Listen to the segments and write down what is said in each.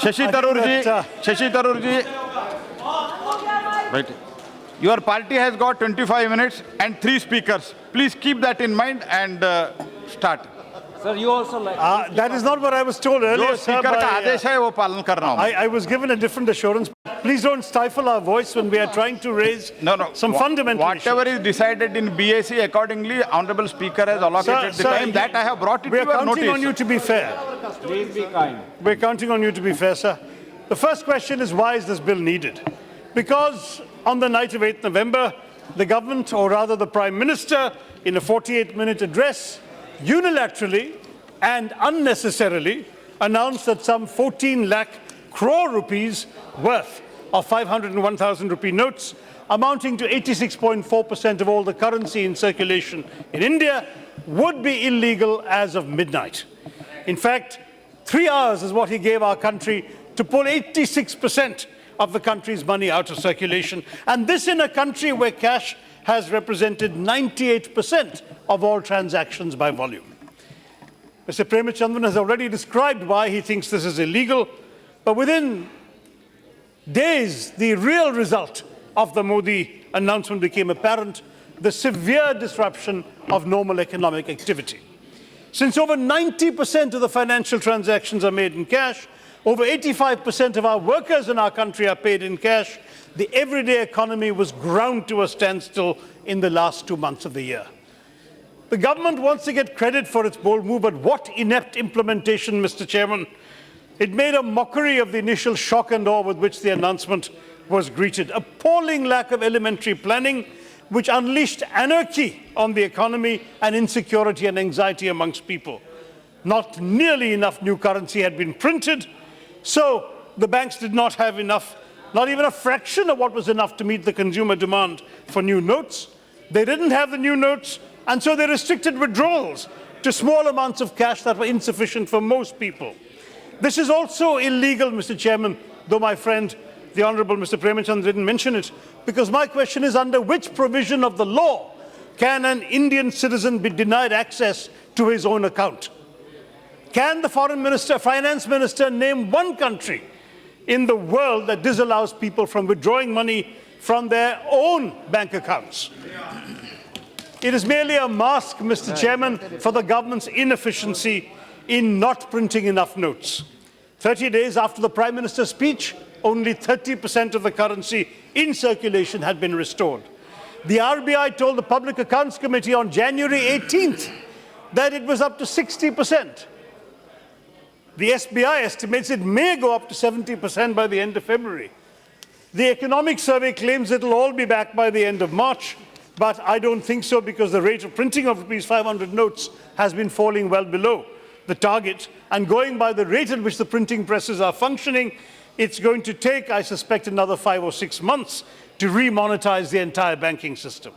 Shashi Tharoor ji, Shashi Tharoor ji, right. Your party has got 25 minutes and 3 speakers. Please keep that in mind and start. Sir, you also like... that is not what I was told earlier, sir. I was given a different assurance. Please don't stifle our voice when we are trying to raise some fundamental Whatever issues. is decided in BAC, accordingly, Honorable Speaker has allocated the time. That I have brought it to your notice. We are counting on you to be fair. Please be kind. We're counting on you to be fair, sir. The first question is, why is this bill needed? Because on the night of 8th November, the government, or rather the Prime Minister, in a 48-minute address, unilaterally and unnecessarily announced that some 14 lakh crore rupees worth of 500 and 1,000 rupee notes, amounting to 86.4% of all the currency in circulation in India, would be illegal as of midnight. In fact, 3 hours is what he gave our country to pull 86% of the country's money out of circulation, and this in a country where cash has represented 98% of all transactions by volume. Mr. Premachandran has already described why he thinks this is illegal, but within days, the real result of the Modi announcement became apparent: the severe disruption of normal economic activity. Since over 90% of the financial transactions are made in cash, over 85% of our workers in our country are paid in cash, the everyday economy was ground to a standstill in the last 2 months of the year. The government wants to get credit for its bold move, but what inept implementation, Mr. Chairman. It made a mockery of the initial shock and awe with which the announcement was greeted. Appalling lack of elementary planning, which unleashed anarchy on the economy and insecurity and anxiety amongst people. Not nearly enough new currency had been printed, so the banks did not have enough, not even a fraction of what was enough to meet the consumer demand for new notes. They didn't have the new notes, and so they restricted withdrawals to small amounts of cash that were insufficient for most people. This is also illegal, Mr. Chairman, though my friend, the Honourable Mr. Premachandran, didn't mention it, because my question is, under which provision of the law can an Indian citizen be denied access to his own account? Can the finance minister name one country in the world that disallows people from withdrawing money from their own bank accounts? It is merely a mask, Mr. Chairman, for the government's inefficiency in not printing enough notes. 30 days after the Prime Minister's speech, only 30% of the currency in circulation had been restored. The RBI told the Public Accounts Committee on January 18th that it was up to 60%. The SBI estimates it may go up to 70% by the end of February. The Economic Survey claims it will all be back by the end of March, but I don't think so, because the rate of printing of rupees 500 notes has been falling well below the target, and going by the rate at which the printing presses are functioning, it's going to take, I suspect, another 5 or 6 months to remonetize the entire banking system.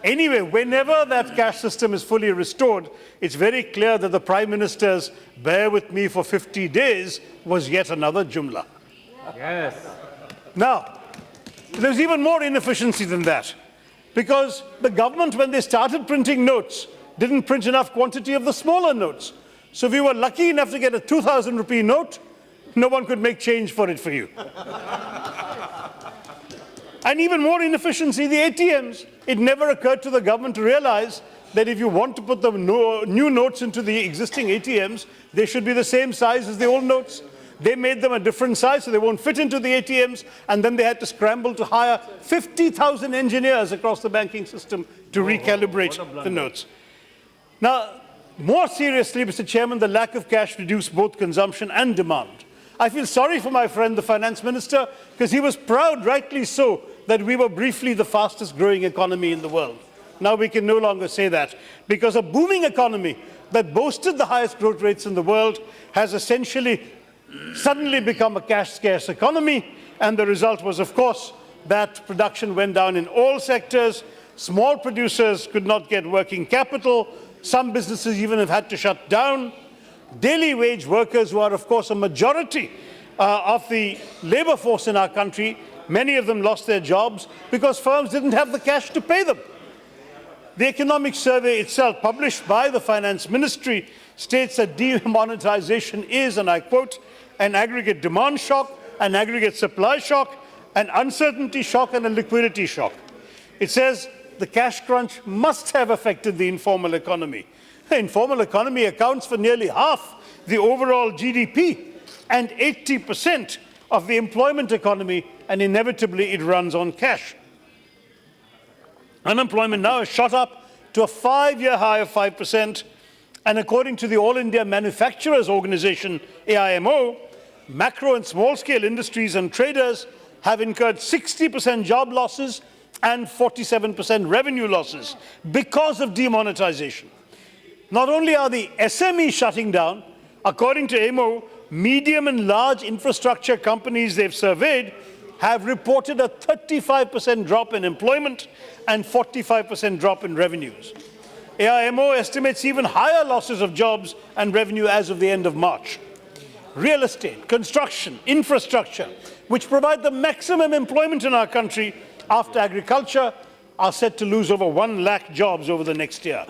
Anyway, whenever that cash system is fully restored, it's very clear that the Prime Minister's "bear with me for 50 days" was yet another jumla. Yes. Now, there's even more inefficiency than that, because the government, when they started printing notes, didn't print enough quantity of the smaller notes. So if you were lucky enough to get a 2,000 rupee note, no one could make change for it for you. And even more inefficiency, the ATMs. It never occurred to the government to realize that if you want to put the new notes into the existing ATMs, they should be the same size as the old notes. They made them a different size, so they won't fit into the ATMs, and then they had to scramble to hire 50,000 engineers across the banking system to recalibrate the notes. Now, more seriously, Mr. Chairman, the lack of cash reduced both consumption and demand. I feel sorry for my friend, the Finance Minister, because he was proud, rightly so, that we were briefly the fastest growing economy in the world. Now we can no longer say that, because a booming economy that boasted the highest growth rates in the world has essentially suddenly become a cash-scarce economy, and the result was, of course, that production went down in all sectors. Small producers could not get working capital. Some businesses even have had to shut down. Daily wage workers, who are, of course, a majority of the labor force in our country, many of them lost their jobs because firms didn't have the cash to pay them. The Economic Survey itself, published by the Finance Ministry, states that demonetization is, and I quote, an aggregate demand shock, an aggregate supply shock, an uncertainty shock, and a liquidity shock. It says the cash crunch must have affected the informal economy. The informal economy accounts for nearly half the overall GDP and 80% of the employment economy, and inevitably it runs on cash. Unemployment now has shot up to a 5-year high of 5%, and according to the All India Manufacturers Organization, AIMO, macro and small-scale industries and traders have incurred 60% job losses and 47% revenue losses because of demonetization. Not only are the SMEs shutting down, according to AIMO, medium and large infrastructure companies they've surveyed have reported a 35% drop in employment and 45% drop in revenues. AIMO estimates even higher losses of jobs and revenue as of the end of March. Real estate, construction, infrastructure, which provide the maximum employment in our country after agriculture, are set to lose over 1 lakh jobs over the next year.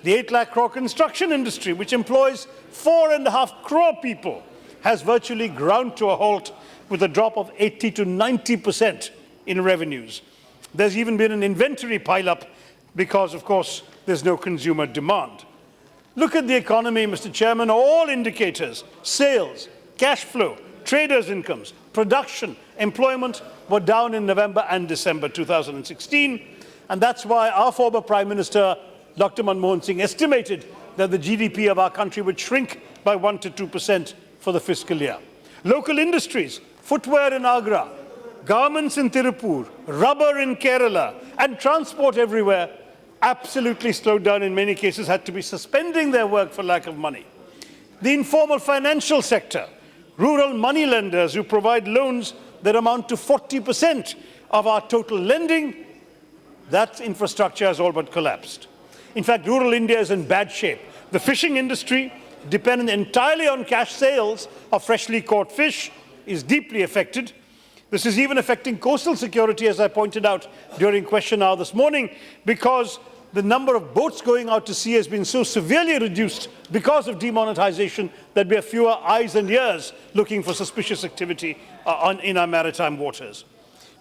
The 8 lakh crore construction industry, which employs 4.5 crore people, has virtually ground to a halt with a drop of 80 to 90% in revenues. There's even been an inventory pileup because, of course, there's no consumer demand. Look at the economy, Mr. Chairman. All indicators, sales, cash flow, traders' incomes, production, employment were down in November and December 2016. And that's why our former Prime Minister, Dr. Manmohan Singh, estimated that the GDP of our country would shrink by 1 to 2% for the fiscal year. Local industries, footwear in Agra, garments in Tirupur, rubber in Kerala, and transport everywhere absolutely slowed down, in many cases had to be suspending their work for lack of money. The informal financial sector, rural money lenders who provide loans that amount to 40% of our total lending, that infrastructure has all but collapsed. In fact, rural India is in bad shape. The fishing industry, dependent entirely on cash sales of freshly caught fish, is deeply affected. This is even affecting coastal security, as I pointed out during question hour this morning, because the number of boats going out to sea has been so severely reduced because of demonetization that we have fewer eyes and ears looking for suspicious activity in our maritime waters.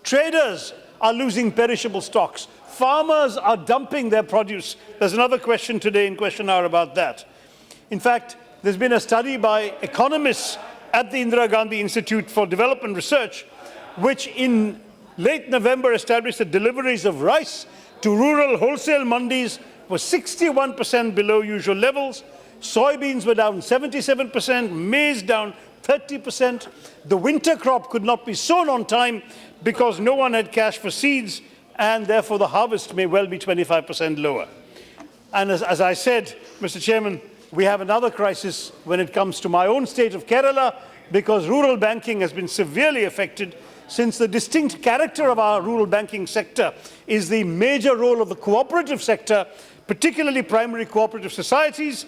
Traders are losing perishable stocks. Farmers are dumping their produce. There's another question today in question hour about that. In fact, there's been a study by economists at the Indira Gandhi Institute for Development Research, which in late November established that deliveries of rice to rural wholesale mandis were 61% below usual levels. Soybeans were down 77%, maize down 30%. The winter crop could not be sown on time because no one had cash for seeds, and therefore the harvest may well be 25% lower. And as I said, Mr. Chairman, we have another crisis when it comes to my own state of Kerala, because rural banking has been severely affected, since the distinct character of our rural banking sector is the major role of the cooperative sector, particularly primary cooperative societies,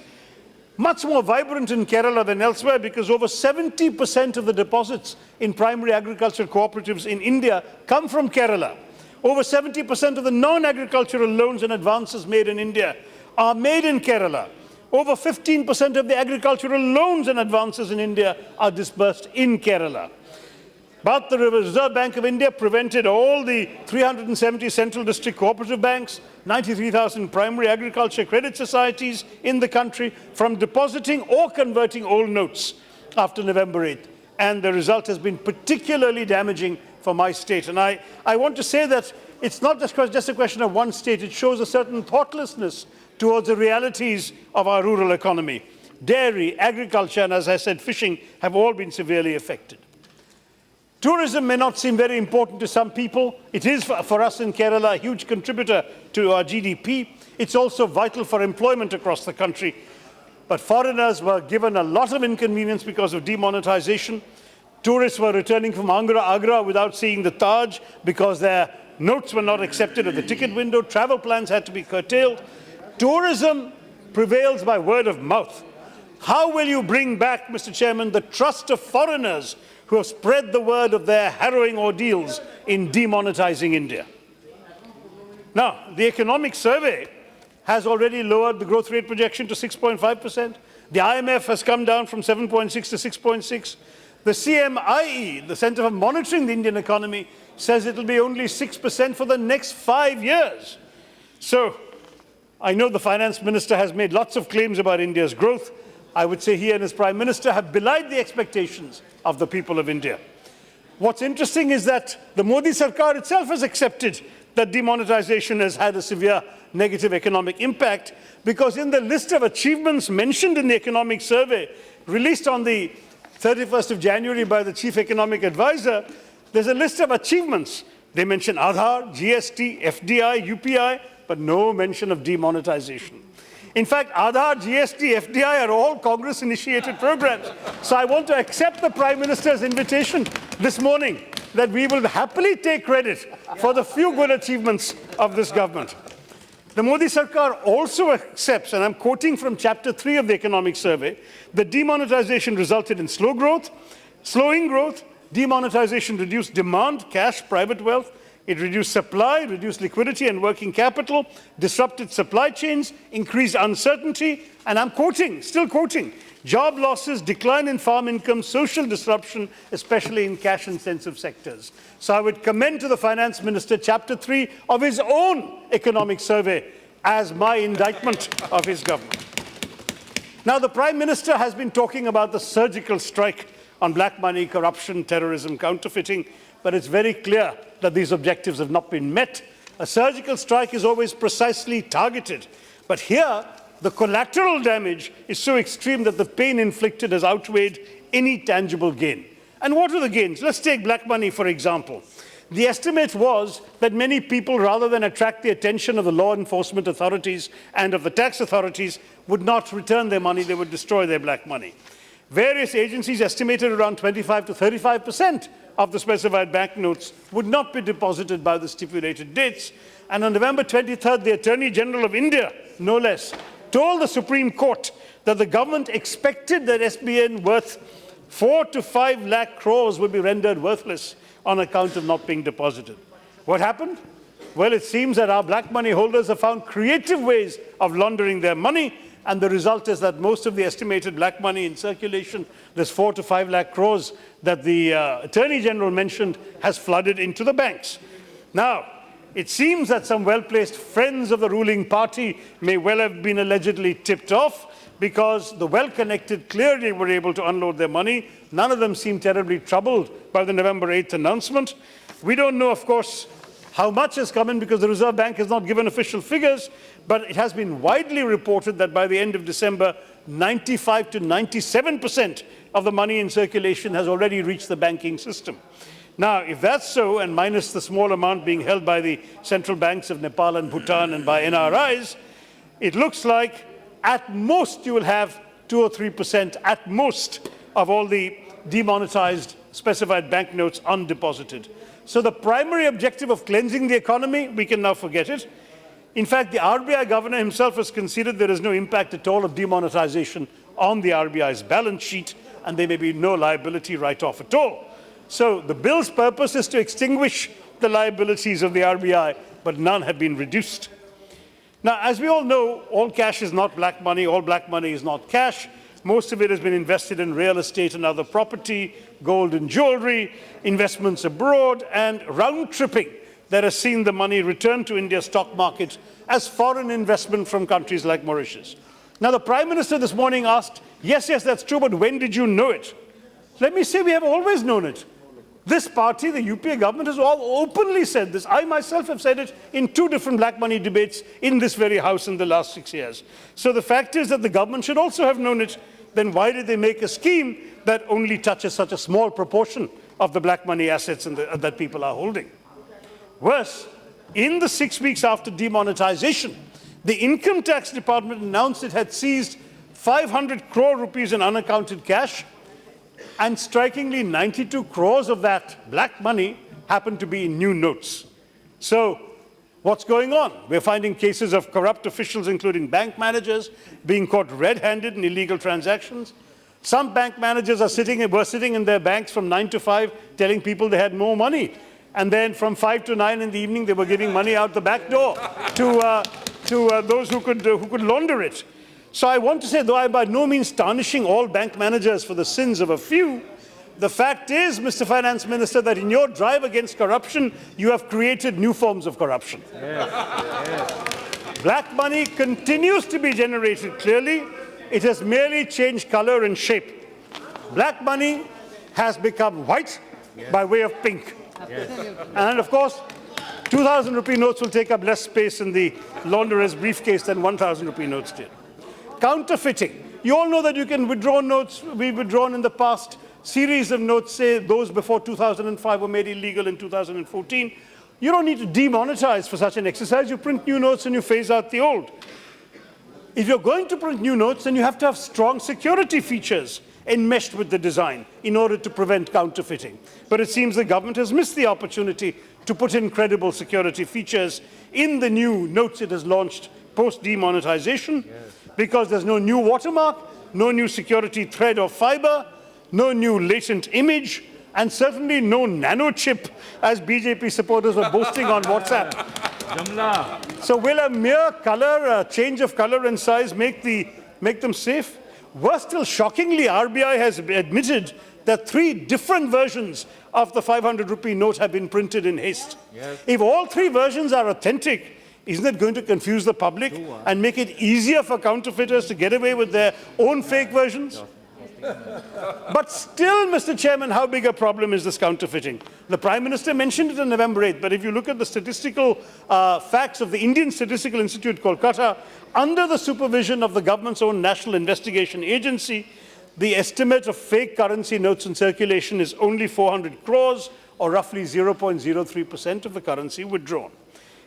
much more vibrant in Kerala than elsewhere, because over 70% of the deposits in primary agricultural cooperatives in India come from Kerala. Over 70% of the non-agricultural loans and advances made in India are made in Kerala. Over 15% of the agricultural loans and advances in India are disbursed in Kerala. But the Reserve Bank of India prevented all the 370 central district cooperative banks, 93,000 primary agriculture credit societies in the country from depositing or converting old notes after November 8th. And the result has been particularly damaging for my state. And I want to say that it's not just a question of one state. It shows a certain thoughtlessness towards the realities of our rural economy. Dairy, agriculture, and as I said, fishing have all been severely affected. Tourism may not seem very important to some people. It is, for us in Kerala, a huge contributor to our GDP. It's also vital for employment across the country. But foreigners were given a lot of inconvenience because of demonetization. Tourists were returning from Agra without seeing the Taj because their notes were not accepted at the ticket window. Travel plans had to be curtailed. Tourism prevails by word of mouth. How will you bring back, Mr. Chairman, the trust of foreigners who have spread the word of their harrowing ordeals in demonetizing India? Now, the economic survey has already lowered the growth rate projection to 6.5%. The IMF has come down from 7.6 to 6.6. The CMIE, the Center for Monitoring the Indian Economy, says it will be only 6% for the next 5 years. So I know the finance minister has made lots of claims about India's growth. I would say he and his prime minister have belied the expectations of the people of India. What's interesting is that the Modi Sarkar itself has accepted that demonetization has had a severe negative economic impact, because in the list of achievements mentioned in the economic survey released on the 31st of January by the chief economic advisor, there's a list of achievements. They mention Aadhaar, GST, FDI, UPI, but no mention of demonetization. In fact, Aadhaar, GST, FDI are all Congress-initiated programs. So I want to accept the Prime Minister's invitation this morning that we will happily take credit for the few good achievements of this government. The Modi Sarkar also accepts, and I'm quoting from Chapter 3 of the Economic Survey, that demonetization resulted in slowing growth, demonetization reduced demand, cash, private wealth, it reduced supply, reduced liquidity and working capital, disrupted supply chains, increased uncertainty, and I'm quoting, still quoting, job losses, decline in farm income, social disruption, especially in cash-intensive sectors. So I would commend to the Finance Minister Chapter 3 of his own economic survey as my indictment of his government. Now, the Prime Minister has been talking about the surgical strike on black money, corruption, terrorism, counterfeiting, but it's very clear that these objectives have not been met. A surgical strike is always precisely targeted, but here the collateral damage is so extreme that the pain inflicted has outweighed any tangible gain. And what are the gains? Let's take black money, for example. The estimate was that many people, rather than attract the attention of the law enforcement authorities and of the tax authorities, would not return their money, they would destroy their black money. Various agencies estimated around 25 to 35% of the specified banknotes would not be deposited by the stipulated dates. And on November 23rd, the Attorney General of India, no less, told the Supreme Court that the government expected that SBN worth 4 to 5 lakh crores would be rendered worthless on account of not being deposited. What happened? Well, it seems that our black money holders have found creative ways of laundering their money, and the result is that most of the estimated black money in circulation, this 4 to 5 lakh crores that the Attorney General mentioned, has flooded into the banks. Now, it seems that some well-placed friends of the ruling party may well have been allegedly tipped off, because the well-connected clearly were able to unload their money. None of them seemed terribly troubled by the November 8th announcement. We don't know, of course, how much has come in, because the Reserve Bank has not given official figures, but it has been widely reported that by the end of December, 95 to 97% of the money in circulation has already reached the banking system. Now, if that's so, and minus the small amount being held by the central banks of Nepal and Bhutan and by NRIs, it looks like at most you will have 2 or 3% at most of all the demonetized specified banknotes undeposited. So the primary objective of cleansing the economy, we can now forget it. In fact, the RBI governor himself has conceded there is no impact at all of demonetization on the RBI's balance sheet, and there may be no liability write-off at all. So the bill's purpose is to extinguish the liabilities of the RBI, but none have been reduced. Now, as we all know, all cash is not black money, all black money is not cash. Most of it has been invested in real estate and other property, gold and jewelry, investments abroad, and round-tripping that has seen the money return to India's stock market as foreign investment from countries like Mauritius. Now, the Prime Minister this morning asked, yes, that's true, but when did you know it? Let me say we have always known it. This party, the UPA government, has all openly said this. I myself have said it in 2 different black money debates in this very House in the last 6 years. So the fact is that the government should also have known it. Then why did they make a scheme that only touches such a small proportion of the black money assets that people are holding? Worse, in the 6 weeks after demonetization, the Income Tax Department announced it had seized 500 crore rupees in unaccounted cash, and strikingly 92 crores of that black money happened to be in new notes. So what's going on? We're finding cases of corrupt officials, including bank managers, being caught red-handed in illegal transactions. Some bank managers were sitting in their banks from 9 to 5, telling people they had more money. And then from 5 to 9 in the evening, they were giving money out the back door to those who could launder it. So I want to say, though I'm by no means tarnishing all bank managers for the sins of a few, the fact is, Mr. Finance Minister, that in your drive against corruption, you have created new forms of corruption. Black money continues to be generated clearly. It has merely changed color and shape. Black money has become white by way of pink. And of course, 2,000 rupee notes will take up less space in the launderer's briefcase than 1,000 rupee notes did. Counterfeiting. You all know that you can withdraw notes. We've withdrawn in the past. Series of notes, say those before 2005 were made illegal in 2014. You don't need to demonetize for such an exercise. You print new notes and you phase out the old. If you're going to print new notes, then you have to have strong security features enmeshed with the design in order to prevent counterfeiting. But it seems the government has missed the opportunity to put in credible security features in the new notes it has launched post-demonetization, because there's no new watermark, no new security thread or fiber, no new latent image, and certainly no nano chip, as BJP supporters were boasting on WhatsApp. So will a mere color, change of color and size make them safe? Worse still, shockingly, RBI has admitted that 3 different versions of the 500 rupee note have been printed in haste. If all 3 versions are authentic, isn't it going to confuse the public and make it easier for counterfeiters to get away with their own fake versions? But still, Mr. Chairman, how big a problem is this counterfeiting? The Prime Minister mentioned it on November 8th, but if you look at the statistical facts of the Indian Statistical Institute, Kolkata, under the supervision of the government's own National Investigation Agency, the estimate of fake currency notes in circulation is only 400 crores, or roughly 0.03% of the currency withdrawn.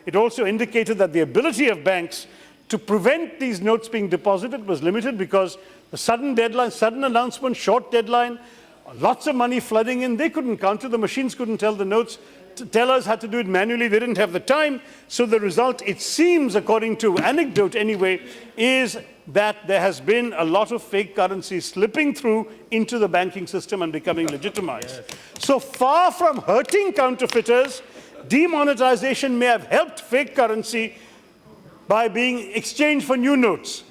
It also indicated that the ability of banks to prevent these notes being deposited was limited because the sudden deadline, sudden announcement, short deadline, lots of money flooding in, they couldn't counter, the machines couldn't tell the notes, tellers had to do it manually, they didn't have the time. So the result, it seems, according to anecdote anyway, is that there has been a lot of fake currency slipping through into the banking system and becoming legitimized. So far from hurting counterfeiters, demonetization may have helped fake currency by being exchanged for new notes.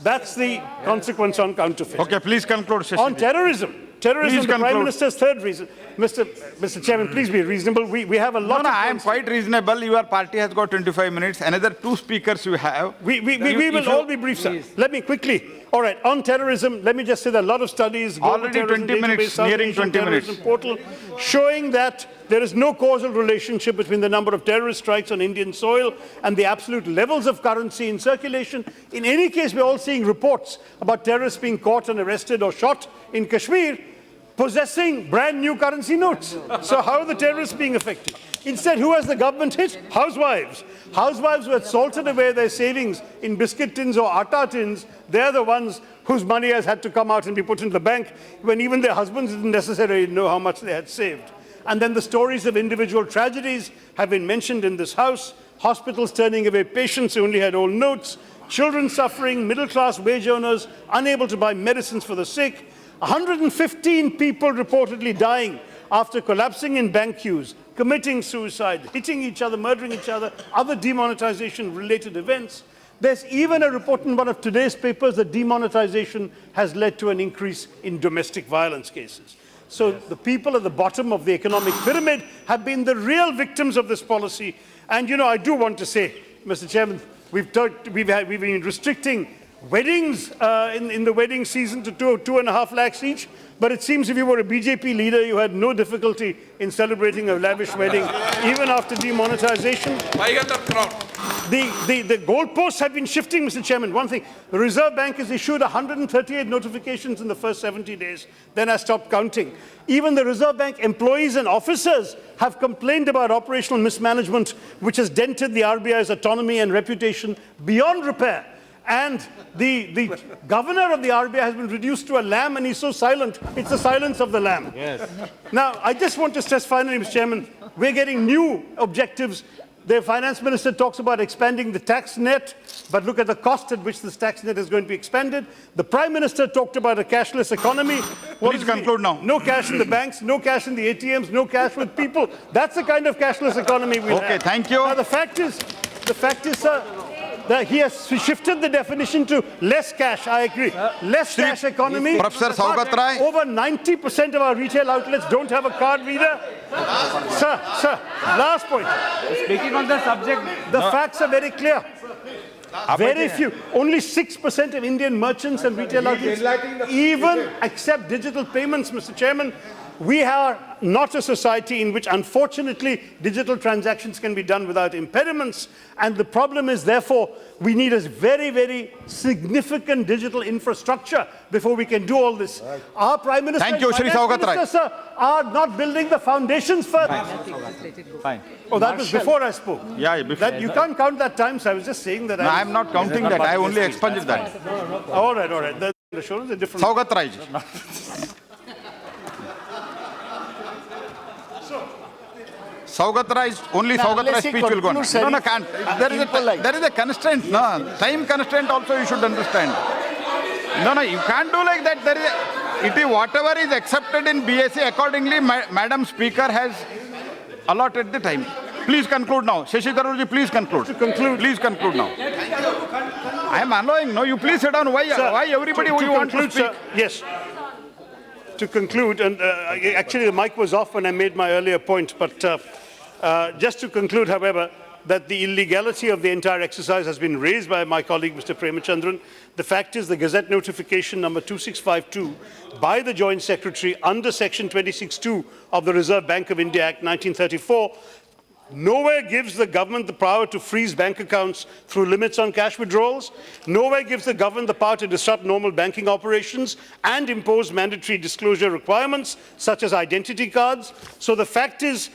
That's the consequence on counterfeiting. Okay, please conclude, Shashi. On terrorism, the Prime Minister's third reason. Mr. Chairman, please be reasonable. We have a lot No, of... I am quite reasonable. Your party has got 25 minutes. Another 2 speakers you have. We will all be brief, sir. Let me quickly. All right, on terrorism, let me just say that a lot of studies... Already 20 minutes, nearing 20 minutes. Portal, showing that there is no causal relationship between the number of terrorist strikes on Indian soil and the absolute levels of currency in circulation. In any case, we're all seeing reports about terrorists being caught and arrested or shot in Kashmir possessing brand new currency notes. So how are the terrorists being affected? Instead, who has the government hit? Housewives. Housewives who had salted away their savings in biscuit tins or atta tins, they're the ones whose money has had to come out and be put into the bank when even their husbands didn't necessarily know how much they had saved. And then the stories of individual tragedies have been mentioned in this House. Hospitals turning away patients who only had old notes, children suffering, middle-class wage earners unable to buy medicines for the sick, 115 people reportedly dying after collapsing in bank queues, committing suicide, hitting each other, murdering each other, other demonetization-related events. There's even a report in one of today's papers that demonetization has led to an increase in domestic violence cases. So the people at the bottom of the economic pyramid have been the real victims of this policy. And, you know, I do want to say, Mr. Chairman, we've been restricting weddings in the wedding season to 2.5 lakhs each. But it seems if you were a BJP leader, you had no difficulty in celebrating a lavish wedding, even after demonetization. The goalposts have been shifting, Mr. Chairman. One thing, the Reserve Bank has issued 138 notifications in the first 70 days, then has stopped counting. Even the Reserve Bank employees and officers have complained about operational mismanagement, which has dented the RBI's autonomy and reputation beyond repair. And the governor of the RBI has been reduced to a lamb, and he's so silent, it's the silence of the lamb. Yes. Now, I just want to stress finally, Mr. Chairman, we're getting new objectives. The finance minister talks about expanding the tax net, but look at the cost at which this tax net is going to be expanded. The Prime Minister talked about a cashless economy. Please conclude now. No cash in the banks, no cash in the ATMs, no cash with people. That's the kind of cashless economy we have. Okay, thank you. Now, the fact is, sir, He has shifted the definition to less cash. I agree. Less cash economy. Professor Saugat Rai. Over 90% of our retail outlets don't have a card reader. Sir, last point. Speaking on the subject, The facts are very clear. Very few. Only 6% of Indian merchants and retail outlets even accept digital payments, Mr. Chairman. We are not a society in which, unfortunately, digital transactions can be done without impediments. And the problem is, therefore, we need a very, very significant digital infrastructure before we can do all this. Our Prime Minister Thank you, and Shri Finance Saugat Rai. Minister, sir, are not building the foundations first. fine. Oh, that was before I spoke. Yeah, before. That, you can't count that time, so I was just saying that. No, I'm not counting that. I only expunged that. All right. The assurance is a different. Saugat Rai ji. Saugat Rai, only Saugat Rai unless he speech will go on. concludes, sir, No, can't. There is a constraint, no. Time constraint also you should understand. No, you can't do like that. It is whatever is accepted in BSc, accordingly, Madam Speaker has allotted the time. Please conclude now. Shashi Tharoor ji, please conclude. To conclude. Please conclude now. I am allowing. No, you please sit down. Why everybody to you want to conclude, speak? sir, yes. To conclude, and actually the mic was off when I made my earlier point, but just to conclude, however, that the illegality of the entire exercise has been raised by my colleague, Mr. Premachandran. The fact is the Gazette notification number 2652 by the Joint Secretary under Section 26(2) of the Reserve Bank of India Act 1934 nowhere gives the government the power to freeze bank accounts through limits on cash withdrawals. Nowhere gives the government the power to disrupt normal banking operations and impose mandatory disclosure requirements such as identity cards. So the fact is,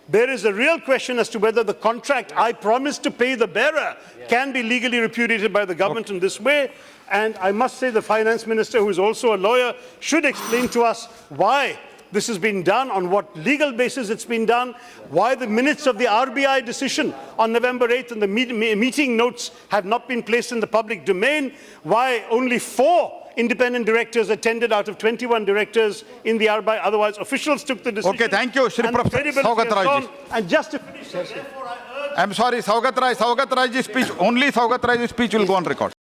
there is a real question as to whether the contract I promised to pay the bearer can be legally repudiated by the government in this way. And I must say the Finance Minister, who is also a lawyer, should explain to us why this has been done, on what legal basis it's been done, why the minutes of the RBI decision on November 8th and the meeting notes have not been placed in the public domain, why only 4 independent directors attended out of 21 directors in the RBI, otherwise officials took the decision. Okay, thank you, Shri Professor Saugat Rai ji. And just to finish, therefore, I urge I'm sorry, Saugat Rai ji's speech, only Saugat Rai ji's speech will go on record.